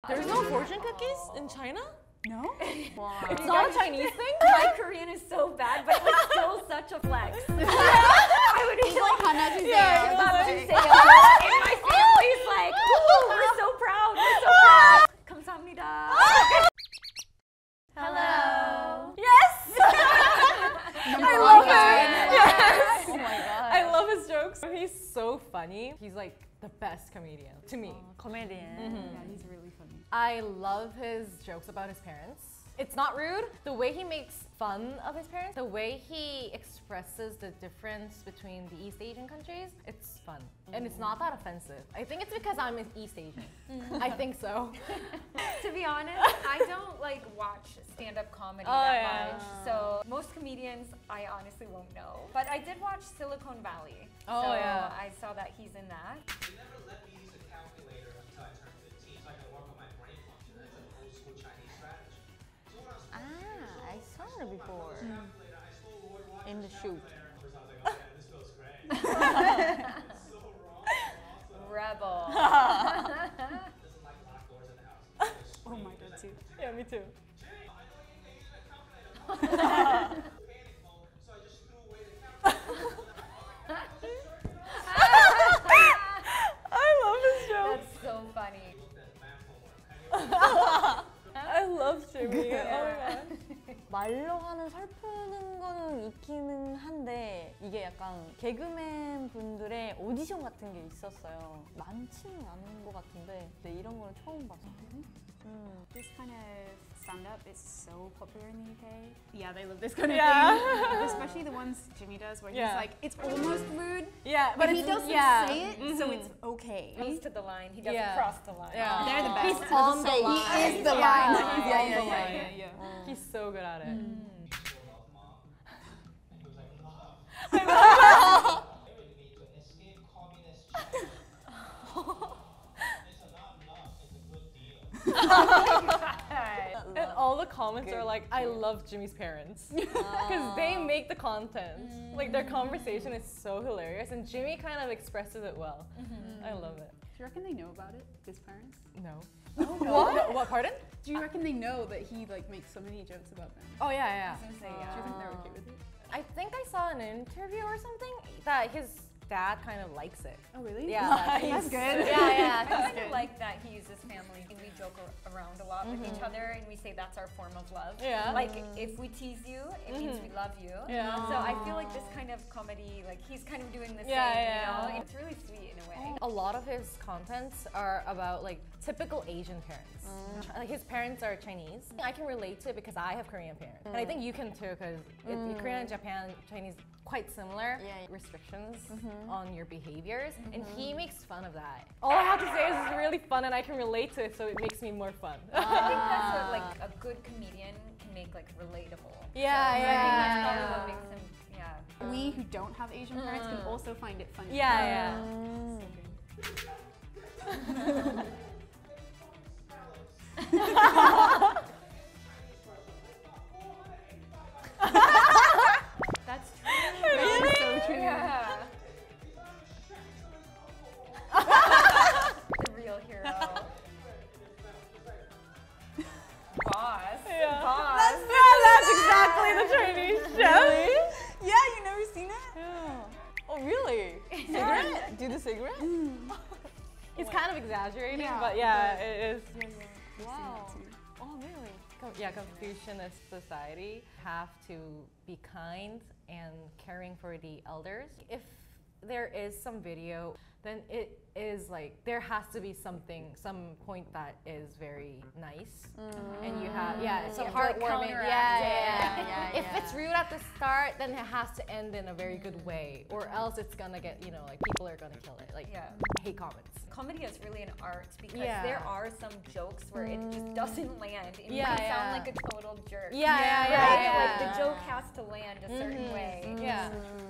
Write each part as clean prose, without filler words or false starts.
There's no fortune cookies in China? No? Wow. It's not a Chinese thing? My Korean is so bad, but it's still such a flex. I would be like, 하나 주세요. and my family's like, ooh, we're so proud, we're so proud. 감사합니다. Hello. Yes! I love it. Yes. Oh my god. I love his jokes. He's so funny. He's like the best comedian to me. Comedian. Yeah, he's really funny. I love his jokes about his parents. It's not rude. The way he makes fun of his parents, the way he expresses the difference between the East Asian countries, it's fun. And it's not that offensive. I think it's because I'm East Asian. I think so. To be honest, I don't like watch stand-up comedy that much. So most comedians I honestly won't know. But I did watch Silicon Valley. Oh, so yeah. I saw that he's in that. They never let me use a calculator until I turned 15, so I could work on my brain function. That's an old school Chinese strategy. So when I was 14 years old, I saw her before. calculator, I stole Lord Walker's In the shoot. calculator. I was like, oh yeah, this feels great. It's so wrong, awesome. Rebel. Doesn't like locked doors in the house. Oh my god, too. Yeah, me too. Jay, I know you ain't using a calculator. Panic mode, so I just threw away the calculator. I love his jokes. That's so funny. I love Jimmy. Oh my god. 말로 하는 설프는 거는 있기는 한데 이게 약간 개그맨 분들의 오디션 같은 게 있었어요. 많지는 않은 것 같은데 근데 이런 거는 처음 봤어요. This kind of stand-up is so popular in the UK. Yeah, they love this kind of Yeah. thing. Especially the ones Jimmy does where he's like, it's almost rude, Yeah, but he it's- doesn't yeah. say it, so it's okay. He's to the line. He doesn't Yeah. cross the line. Yeah. They're the best. He's on the line. He is the Yeah. line. He's Yeah, on yeah, the yeah, line. yeah, yeah. He's so good at it. And he was like, love. Married me to escape communist China. It's not love, it's a good deal. And all the comments are like, I love Jimmy's parents. Because they make the content. Like their conversation is so hilarious and Jimmy kind of expresses it well. I love it. Do you reckon they know about it, his parents? No. Oh, no. What? What, pardon? Do you reckon they know that he like makes so many jokes about them? Oh yeah, yeah. Do you think they're okay with it? I think I saw an interview or something that his dad kind of likes it. Oh really? Yeah, That's good. Yeah, yeah. I kind of like that he uses family and we joke around a lot with each other and we say that's our form of love. Yeah. Like if we tease you, it means we love you. Yeah. So I feel like this kind of comedy, like he's kind of doing the same, Yeah, you know? yeah. It's really sweet in a way. A lot of his contents are about like typical Asian parents. Like his parents are Chinese. I can relate to it because I have Korean parents. And I think you can too because Korean and Japan, Chinese, quite similar. Yeah. Restrictions on your behaviors. And he makes fun of that. All I have to say is it's really fun and I can relate to it so it makes me more fun. I think that's what like a good comedian can make like relatable. Yeah, So I think that's probably yeah. what makes him, yeah. We who don't have Asian parents can also find it funny. Yeah, That's true. That's so true. Yeah. The real hero. Boss. Yeah. Boss. That's exactly the Chinese chef. Yeah, you never seen it? Oh really? Cigarette? Do the cigarette? He's kind of exaggerating, Yeah, but yeah, it is. Wow. Too. Oh really? Yeah, Confucianist society have to be kind and caring for the elders. If there is some video, then it is like there has to be something, some point that is very nice, and you have some Yeah, heartwarming. counteract If it's rude at the start, then it has to end in a very good way, or else it's gonna get like people are gonna kill it. Like hate comments. Comedy is really an art because Yeah. there are some jokes where it just doesn't land. And Yeah, you yeah. sound like a total jerk. Yeah, right? yeah. Like the joke has to land a certain way. Yeah.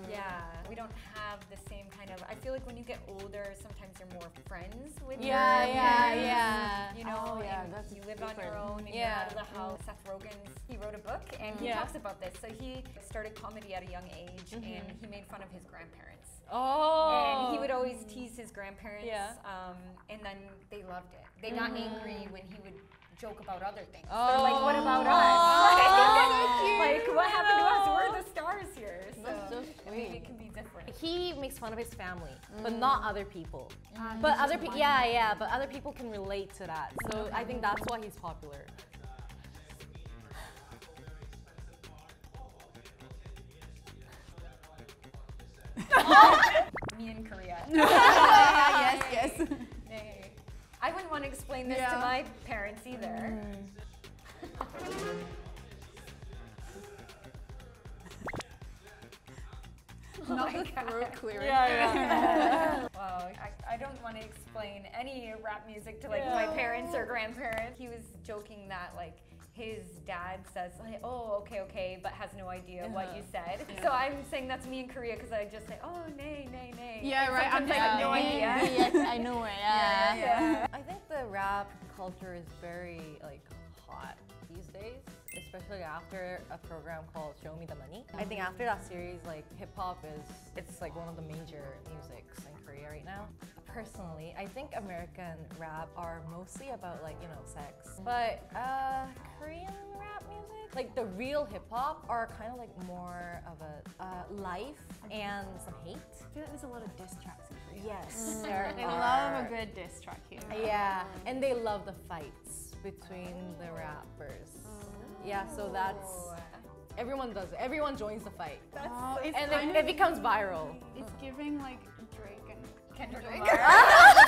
Yeah. We don't have the same kind of. I feel like when you get older, sometimes you're more friends with Yeah, your yeah, parents, yeah. You know, Oh, yeah, and that's you live on your different. own and Yeah. you're out of the house. Seth Rogen's, he wrote a book and he Yeah. talks about this. So he started comedy at a young age and he made fun of his grandparents. Oh. And he would always tease his grandparents, Yeah. and then they loved it. They got angry when he would joke about other things. They're like, what about us? Like, what happened to us? We're the stars here. So maybe it can be different. He makes fun of his family, but not other people. But other people, but other people can relate to that. So I think that's why he's popular. Me in Korea. Yes. Hey. I wouldn't want to explain this to my parents either. Not the throat clearing. Wow, I don't want to explain any rap music to like my parents or grandparents. He was joking that like his dad says like, oh, okay, but has no idea what you said. So I'm saying that's me in Korea because I just say, oh, nay. Yeah, And right. sometimes I have no idea. Yes, I know it. Yeah. I think the rap culture is very like hot these days, especially after a program called Show Me the Money. I think after that series, like hip hop it's like one of the major musics in Korea right now. Personally, I think American rap are mostly about like, sex. But Korean rap music, like the real hip hop are kind of like more of a life and some hate. I feel like there's a lot of diss tracks in Korea. Yes, They love a good diss track here. Yeah, and they love the fights between the rappers. Yeah, so that's everyone does it. Everyone joins the fight, and then it becomes viral. It's giving like Drake and Kendrick Lamar.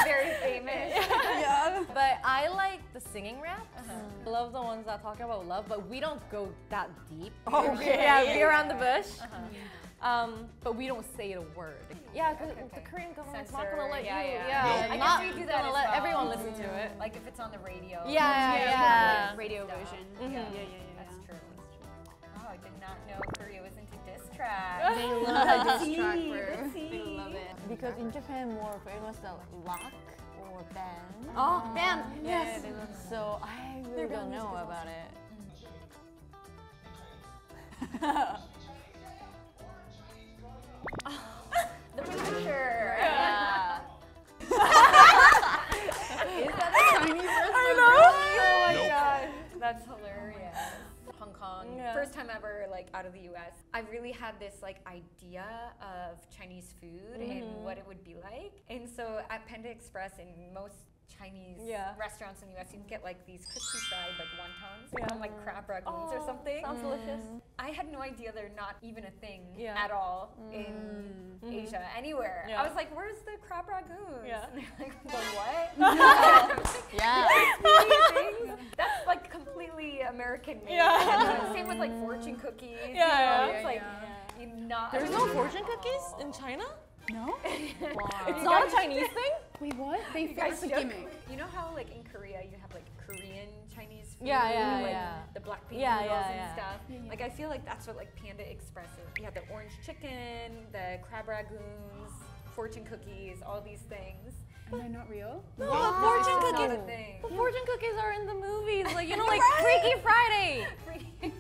Very famous. But I like the singing rap. I love the ones that talk about love, but we don't go that deep. Yeah, we're around the bush. But we don't say the word. Yeah, because the Korean government's not gonna let you. I not guess we do that gonna as let well. everyone listen to it. Like if it's on the radio. Yeah. radio version. Yeah. That's true. Oh, I did not know Korea was into diss tracks. They love a diss track, Let's see. They love it. Because in Japan, more famous than rock or band. Oh, man. Yes. So I really don't know about it. The pressure. Yeah. Is that the Chinese version? Oh my gosh. That's hilarious. Hong Kong. First time ever like out of the US. I really had this like idea of Chinese food and what it would be like. And so at Panda Express in most Chinese restaurants in the US, you can get like these crispy fried like wontons, like crab ragoons or something. Sounds delicious. I had no idea they're not even a thing Yeah. at all in Asia, anywhere. Yeah. I was like, where's the crab ragoons? Yeah. And they're like, the what? Yeah. Things. That's like completely American made. Yeah. And same with like fortune cookies. Yeah. It's like you not. There's no fortune cookies in China? No? It's not a Chinese thing? Wait, what? They guys fixed the shook? gimmick. You know how like in Korea you have like Korean Chinese food, Yeah. like the black bean Yeah, noodles yeah, and stuff. Like I feel like that's what like Panda Express is. You have the orange chicken, the crab ragoons, fortune cookies, all these things. And they're not real? No, the fortune It's cookies. not a thing. The fortune cookies are in the movies, like like Freaky Friday. Like An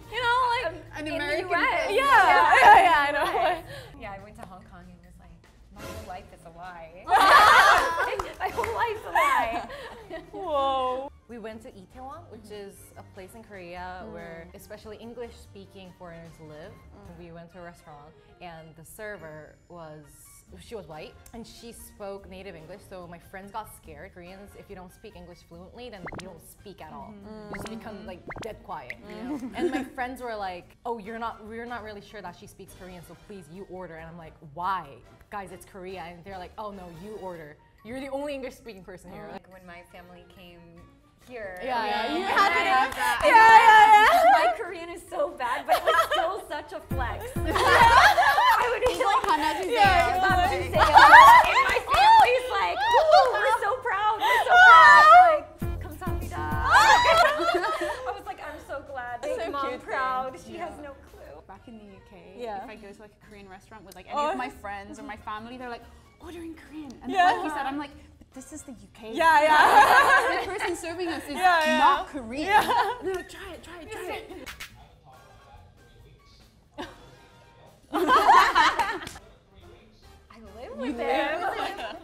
In American the US. film. yeah, I know. Yeah, I went to Hong Kong and was like, my whole life is a lie. My whole life's a lie. Whoa. We went to Itaewon, which is a place in Korea where especially English-speaking foreigners live. We went to a restaurant and the server she was white and she spoke native English, so my friends got scared. Koreans, if you don't speak English fluently, then you don't speak at all. You just become like dead quiet. And my friends were like, oh, we're not really sure that she speaks Korean, so please you order. And I'm like, why? Guys, it's Korea. And they're like, oh no, you order. You're the only English speaking person here. Like when my family came here. You had to My Korean is so bad, but it was still such a flex. I would be like, and my family's like, ooh, we're so proud, Like, 감사합니다. I was like, I'm so glad. Big So mom cute proud. She has no clue. Back in the UK, Yeah. if I go to like a Korean restaurant with like any of my friends or my family, they're like, order in Korean. And like you said, I'm like, but this is the UK. The person serving us is not Korean. And they're like, try it. I live with him.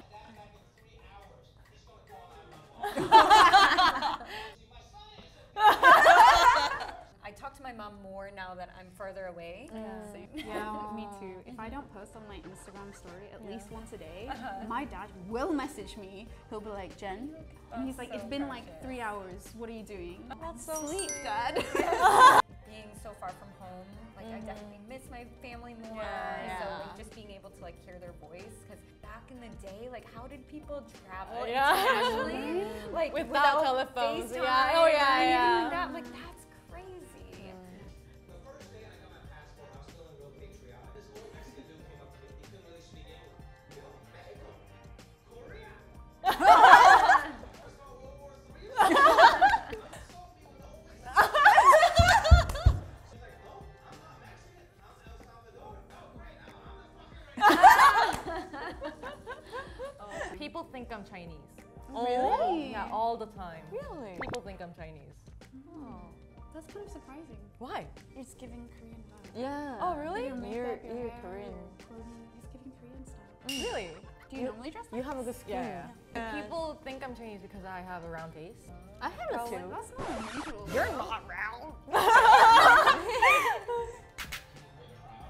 my mom more now that I'm further away. Same. Me too. If I don't post on my Instagram story at least once a day, my dad will message me. He'll be like, Jen, and he's like, it's been like 3 hours. What are you doing? That's so Sleep, Dad. Being so far from home, like I definitely miss my family more. So like just being able to like hear their voice, because back in the day, like how did people travel internationally? Like without telephones. FaceTime Oh or yeah, anything yeah. like that. Like that's crazy. The first day I got my passport, I was feeling real patriotic. This old Mexican dude came up to me. He couldn't really speak English. Yo, Mexico, Korea. First World War III. I saw me with the whole He's like, no, I'm not Mexican. I'm El Salvador. Oh, great. I'm the fucking right. People think I'm Chinese. Really? Yeah, all the time. Really? People think I'm Chinese. That's kind of surprising. Why? It's giving Korean vibes. Yeah. Oh, really? Your makeup, You're your hair, Korean. your clothing, it's giving Korean style. Really? Do you normally dress like You have a good skin. Yeah. People think I'm Chinese because I have a round face. I have a too. That's not unusual. You're not round.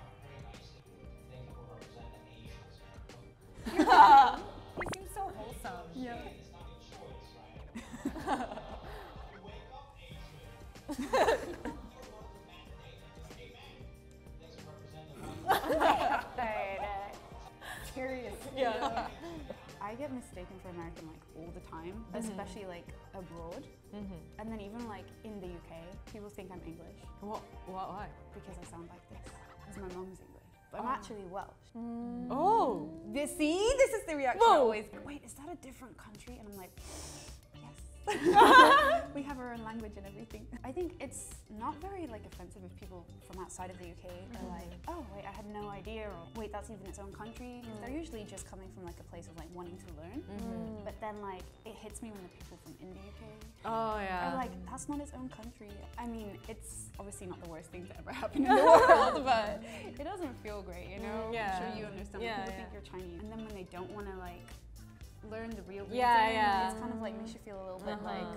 Thank you for representing Asians. He seems so wholesome. Yeah. It's not a choice, right? You wake up Asian. Hey man, thanks for representing the Curious. Yeah. I get mistaken for American like all the time, especially like abroad. And then even like in the UK, people think I'm English Why? because I sound like this. Because my mom's English. But I'm actually Welsh. Oh. This is the reaction I always. Wait, is that a different country? And I'm like, yes. We have our own language and everything. I think it's not very like offensive if people from outside of the UK are like, oh wait, I had no idea, or wait, that's even its own country. Because they're usually just coming from like a place of like wanting to learn. But then like it hits me when the people from in the UK Oh yeah. are like, that's not its own country. I mean, it's obviously not the worst thing to ever happen in the world, but it doesn't feel great, you know? Yeah. I'm sure you understand. Yeah, People yeah. think you're Chinese, and then when they don't want to like learn the real reason, Yeah. it's kind of like makes you feel a little bit like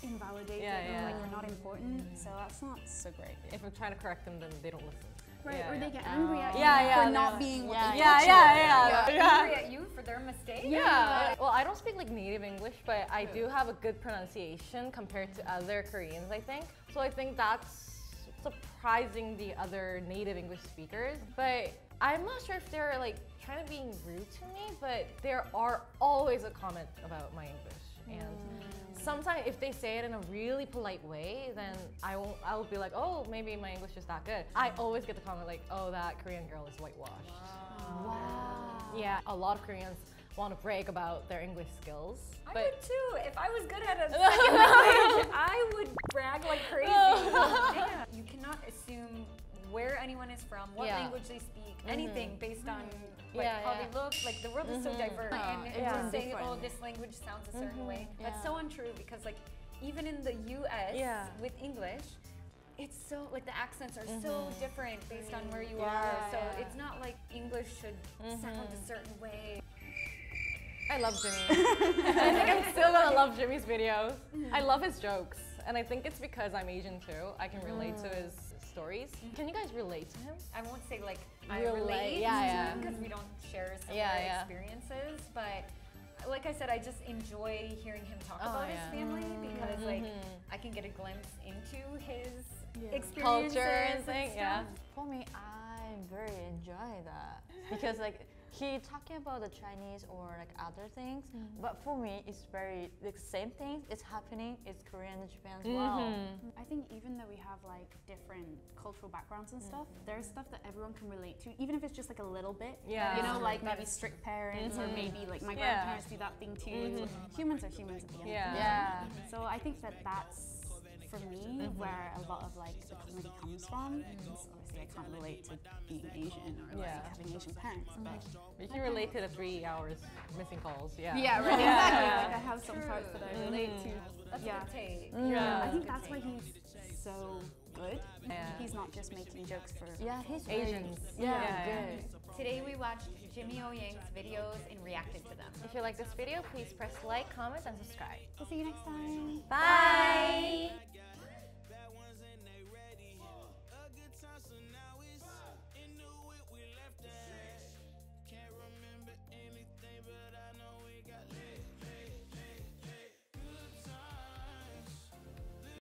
invalidated, Yeah. or like we're not important. So that's not so great. If I'm trying to correct them, then they don't listen. Right, Yeah, or yeah. they get angry at you Yeah, for not they're being what yeah, they Yeah, thought yeah, you were. yeah. Angry at you for their mistake? Yeah. Well, I don't speak like native English, but I do have a good pronunciation compared to other Koreans, I think. So I think that's surprising the other native English speakers. But I'm not sure if they're like trying to be rude to me, but there are always a comment about my English. And sometimes if they say it in a really polite way, then I'll be like, oh, maybe my English is that good. I always get the comment like, oh, that Korean girl is whitewashed. Wow. Yeah, a lot of Koreans want to brag about their English skills. I But would too. If I was good at a second language, I would brag like crazy. Yeah. You cannot assume where anyone is from, what Yeah. language they speak, anything based on like Yeah, how yeah. they look. Like the world is so diverse, and if yeah. you say, Different. "Oh, this language sounds a certain way," that's Yeah. so untrue because like even in the U.S. Yeah. with English. It's so like the accents are so different based on where you Yeah, are. So yeah. it's not like English should sound a certain way. I love Jimmy. I think I'm still gonna love Jimmy's videos. I love his jokes, and I think it's because I'm Asian too. I can relate to his stories. Can you guys relate to him? I won't say like I Relate, relate yeah, to yeah. him because we don't share similar Yeah. experiences, but like I said, I just enjoy hearing him talk Oh, about his yeah. family because like I can get a glimpse into his experiences Culture and thing, yeah. stuff. For me, I very enjoy that because like he talking about the Chinese or like other things, but for me it's very like same thing. It's happening. It's Korean and Japan as well. I think even though we have like different cultural backgrounds and stuff, there's stuff that everyone can relate to, even if it's just like a little bit. Yeah. You know, like maybe strict parents or maybe like my grandparents do that thing too. Humans are humans at the end of the day. Yeah. So I think that that's for me where a lot of like the comedy comes from. Obviously, I can't relate to being Asian or like Yeah. having Asian parents, but You can relate to the 3 hours missing calls. Yeah. yeah, right, exactly. Like I have some parts that I relate to. That's Yeah. a good take. Yeah. I think that's why he's so good. Yeah. He's not just making jokes for Yeah, he's very- Asians. Yeah, Yeah, good. Today we watched Jimmy O Yang's videos and reacted to them. If you like this video, please press like, comment, and subscribe. We'll see you next time. Bye.